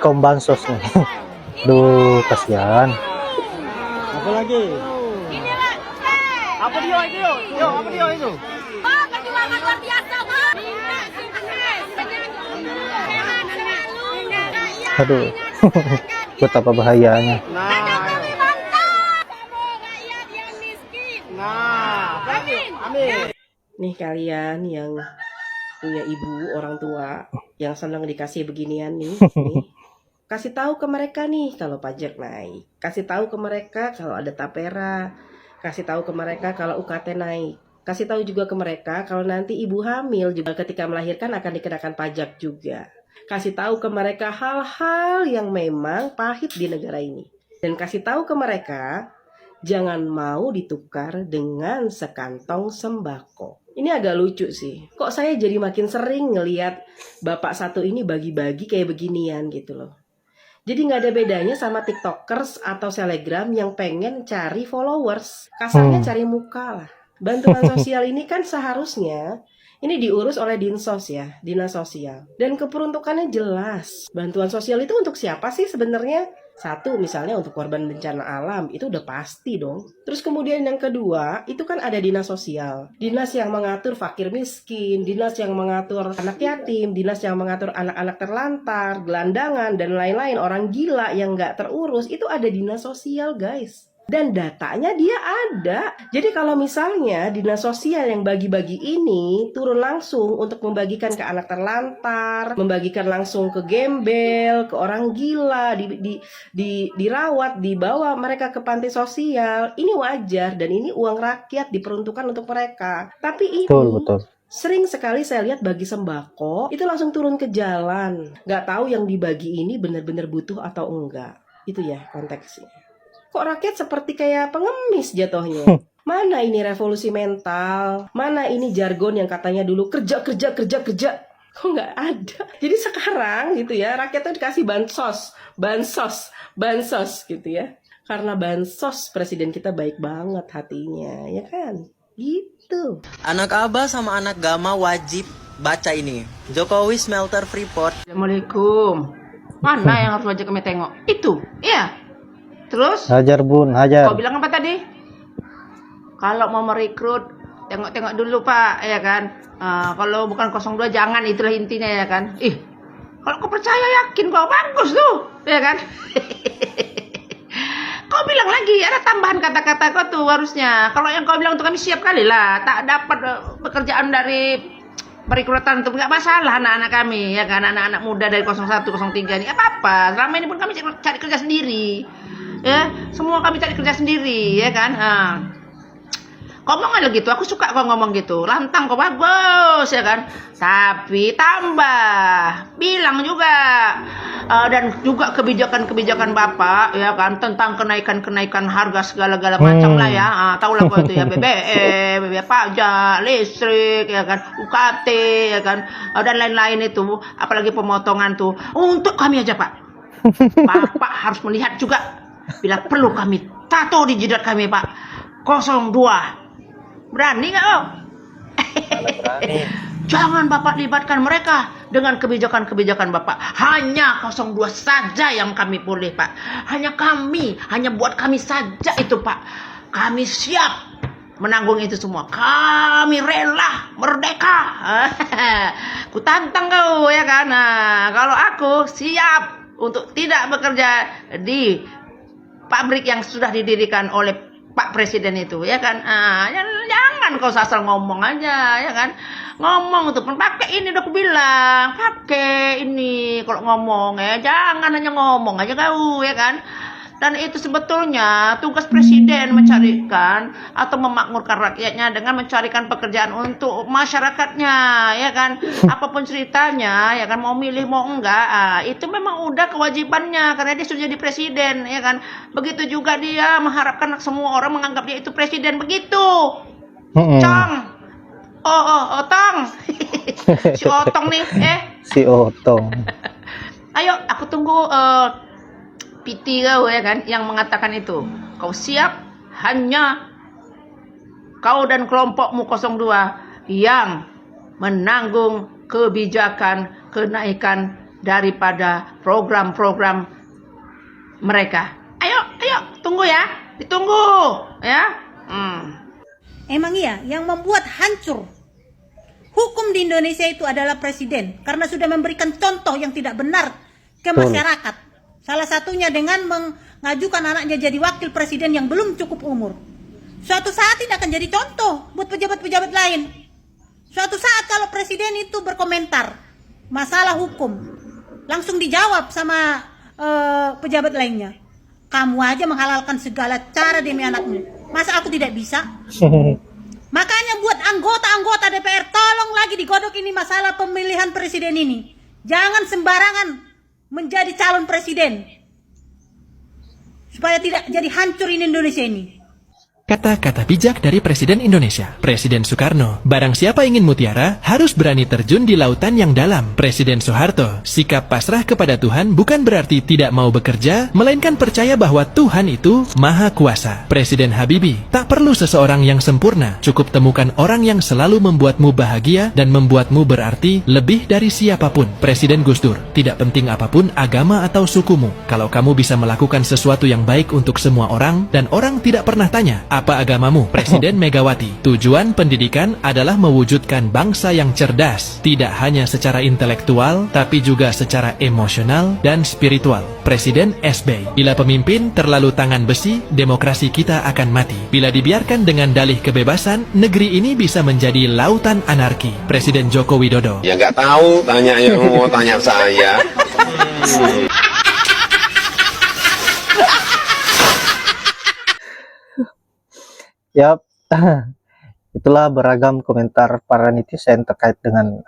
kaum bansos nih. Duh, kasihan. Apa lagi? Inilah, Apa dia itu? Yo, apa dia itu? oh, perjuangan luar biasa, Bang. Aduh. Betapa bahayanya. Kami mantap. Rakyat yang miskin. Amin. Nih kalian yang punya ibu, orang tua yang senang dikasih beginian nih. Kasih tahu ke mereka nih kalau pajak naik. Kasih tahu ke mereka kalau ada tapera. Kasih tahu ke mereka kalau UKT naik. Kasih tahu juga ke mereka kalau nanti ibu hamil juga ketika melahirkan akan dikenakan pajak juga. Kasih tahu ke mereka hal-hal yang memang pahit di negara ini. Dan kasih tahu ke mereka jangan mau ditukar dengan sekantong sembako. Ini agak lucu sih. Kok saya jadi makin sering ngelihat bapak satu ini bagi-bagi kayak beginian gitu loh. Jadi nggak ada bedanya sama tiktokers atau selebgram yang pengen cari followers. Kasarnya cari muka lah. Bantuan sosial ini kan seharusnya ini diurus oleh Dinsos ya, Dinas Sosial. Dan keperuntukannya jelas. Bantuan sosial itu untuk siapa sih sebenarnya? Satu, misalnya untuk korban bencana alam, itu udah pasti dong. Terus kemudian yang kedua, itu kan ada dinas sosial. Dinas yang mengatur fakir miskin, dinas yang mengatur anak yatim, dinas yang mengatur anak-anak terlantar, gelandangan, dan lain-lain. Orang gila yang nggak terurus, itu ada dinas sosial, guys. Dan datanya dia ada. Jadi kalau misalnya dinas sosial yang bagi-bagi ini turun langsung untuk membagikan ke anak terlantar, membagikan langsung ke gembel, ke orang gila, dirawat, dibawa mereka ke panti sosial, ini wajar dan ini uang rakyat diperuntukkan untuk mereka. Tapi ini Betul. sering sekali saya lihat bagi sembako itu langsung turun ke jalan. Nggak tahu yang dibagi ini benar-benar butuh atau enggak. Itu ya konteksnya. Kok rakyat seperti kayak pengemis jatuhnya? Mana ini revolusi mental? Mana ini jargon yang katanya dulu kerja? Kok nggak ada? Jadi sekarang gitu ya, rakyat tuh dikasih bansos gitu ya. Karena bansos presiden kita baik banget hatinya, ya kan? Gitu. Anak Abah sama anak Gama wajib baca ini. Jokowi Smelter Freeport. Assalamualaikum. Mana yang harus wajib kami tengok? Itu, iya. Terus, Hajar bun, hajar. kau bilang apa tadi? Kalau mau merekrut, tengok-tengok dulu Pak, ya kan? Kalau bukan 02 jangan, itulah intinya ya kan? Kalau kau percaya yakin kau bagus tuh, ya kan? Kau bilang lagi, ada tambahan kata-kata kau tuh harusnya. Kalau yang kau bilang untuk kami siap kali lah, tak dapat pekerjaan dari perekrutan itu nggak masalah anak-anak kami, ya kan? Anak-anak muda dari 01, 03 ini apa-apa. Selama ini pun kami cari kerja sendiri. Ya, semua kami cari kerja sendiri, ya kan? Kau ngomong gitu, aku suka kau ngomong gitu. Lantang kau bagus, ya kan? Tapi tambah, bilang juga dan juga kebijakan-kebijakan Bapak, ya kan? Tentang kenaikan harga segala-gala macam lah ya. Tahulah kau itu ya, BBM, pajak, listrik, ya kan? UKT, ya kan? Dan lain-lain itu, apalagi pemotongan tuh untuk kami aja Pak. Bapak harus melihat juga. Bila perlu kami tato di jidat kami Pak. 02. Berani nggak oh? Berani. Jangan Bapak libatkan mereka dengan kebijakan-kebijakan Bapak. Hanya 02 saja yang kami boleh Pak. Hanya buat kami saja itu Pak. Kami siap menanggung itu semua. Kami rela merdeka. Ku tantang kau ya kan. Nah, kalau aku siap untuk tidak bekerja di pabrik yang sudah didirikan oleh Pak Presiden itu, ya kan? Jangan kau asal ngomong aja, ya kan? Ngomong tuh, pakai ini udah aku bilang, pakai ini kalau ngomong ya, jangan hanya ngomong aja kau, ya kan? Dan itu sebetulnya tugas presiden mencarikan atau memakmurkan rakyatnya dengan mencarikan pekerjaan untuk masyarakatnya, ya kan? Apapun ceritanya, ya kan? Mau milih mau enggak, itu memang udah kewajibannya karena dia sudah jadi presiden, ya kan? Begitu juga dia mengharapkan semua orang menganggap dia itu presiden begitu. Cong, Otong, si Otong nih, Si Otong. Ayo, aku tunggu. PT kau ya kan yang mengatakan itu. Kau siap hanya kau dan kelompokmu 02 yang menanggung kebijakan kenaikan daripada program-program mereka. Ayo, tunggu ya, ditunggu ya. Emang iya, yang membuat hancur hukum di Indonesia itu adalah presiden, karena sudah memberikan contoh yang tidak benar ke masyarakat. Salah satunya dengan mengajukan anaknya jadi wakil presiden yang belum cukup umur. Suatu saat tidak akan jadi contoh buat pejabat-pejabat lain. Suatu saat kalau presiden itu berkomentar masalah hukum, langsung dijawab sama pejabat lainnya. Kamu aja menghalalkan segala cara demi anakmu. Masa aku tidak bisa? Makanya buat anggota-anggota DPR, tolong lagi digodok ini masalah pemilihan presiden ini. Jangan sembarangan menjadi calon presiden. Supaya tidak jadi hancur ini Indonesia ini. Kata-kata bijak dari Presiden Indonesia, Presiden Soekarno. Barang siapa ingin mutiara, harus berani terjun di lautan yang dalam. Presiden Soeharto. Sikap pasrah kepada Tuhan bukan berarti tidak mau bekerja, melainkan percaya bahwa Tuhan itu Maha Kuasa. Presiden Habibie. Tak perlu seseorang yang sempurna, cukup temukan orang yang selalu membuatmu bahagia dan membuatmu berarti lebih dari siapapun. Presiden Gus Dur. Tidak penting apapun agama atau sukumu. Kalau kamu bisa melakukan sesuatu yang baik untuk semua orang, dan orang tidak pernah tanya, apa agamamu? Presiden Megawati. Tujuan pendidikan adalah mewujudkan bangsa yang cerdas, tidak hanya secara intelektual, tapi juga secara emosional dan spiritual. Presiden SBY. Bila pemimpin terlalu tangan besi, demokrasi kita akan mati. Bila dibiarkan dengan dalih kebebasan, negeri ini bisa menjadi lautan anarki. Presiden Joko Widodo. Ya nggak tahu, tanya yang mau tanya saya. Yap, itulah beragam komentar para netizen terkait dengan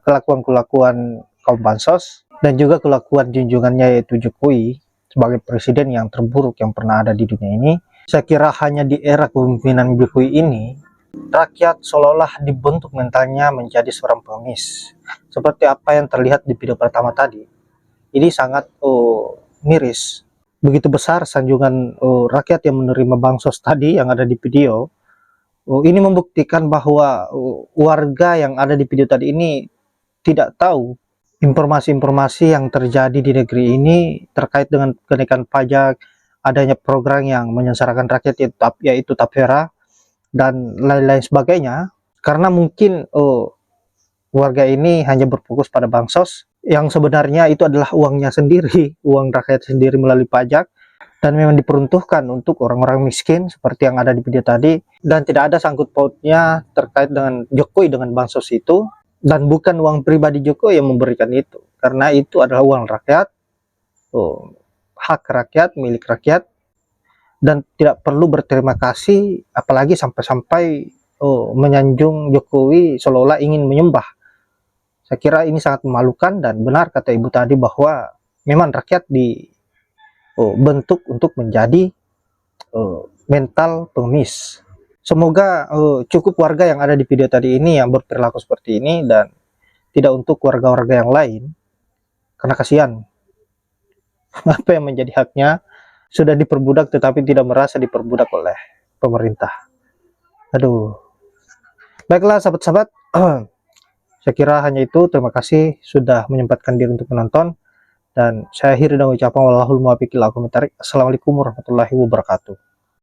kelakuan-kelakuan kaum bansos dan juga kelakuan junjungannya yaitu Jokowi sebagai presiden yang terburuk yang pernah ada di dunia ini. Saya kira hanya di era kepemimpinan Jokowi ini, rakyat seolah-olah dibentuk mentalnya menjadi seorang pengemis. Seperti apa yang terlihat di video pertama tadi. Ini sangat miris. Begitu besar sanjungan rakyat yang menerima bansos tadi yang ada di video. Ini membuktikan bahwa warga yang ada di video tadi ini tidak tahu informasi-informasi yang terjadi di negeri ini terkait dengan kenaikan pajak, adanya program yang menyengsarakan rakyat yaitu Tapera dan lain-lain sebagainya. Karena mungkin warga ini hanya berfokus pada bansos yang sebenarnya itu adalah uangnya sendiri, uang rakyat sendiri melalui pajak, dan memang diperuntukkan untuk orang-orang miskin seperti yang ada di video tadi, dan tidak ada sangkut pautnya terkait dengan Jokowi dengan bansos itu, dan bukan uang pribadi Jokowi yang memberikan itu, karena itu adalah uang rakyat, hak rakyat, milik rakyat, dan tidak perlu berterima kasih, apalagi sampai-sampai menyanjung Jokowi seolah-olah ingin menyembah. Saya kira ini sangat memalukan, dan benar kata ibu tadi bahwa memang rakyat dibentuk untuk menjadi mental pengemis. Semoga cukup warga yang ada di video tadi ini yang berperilaku seperti ini, dan tidak untuk warga-warga yang lain, karena kasihan apa yang menjadi haknya sudah diperbudak tetapi tidak merasa diperbudak oleh pemerintah. Aduh. Baiklah sahabat-sahabat, saya kira hanya itu. Terima kasih sudah menyempatkan diri untuk menonton, dan saya akhiri dengan ucapan wallahul muwaffiq ila aqwamit thoriq. Assalamualaikum warahmatullahi wabarakatuh.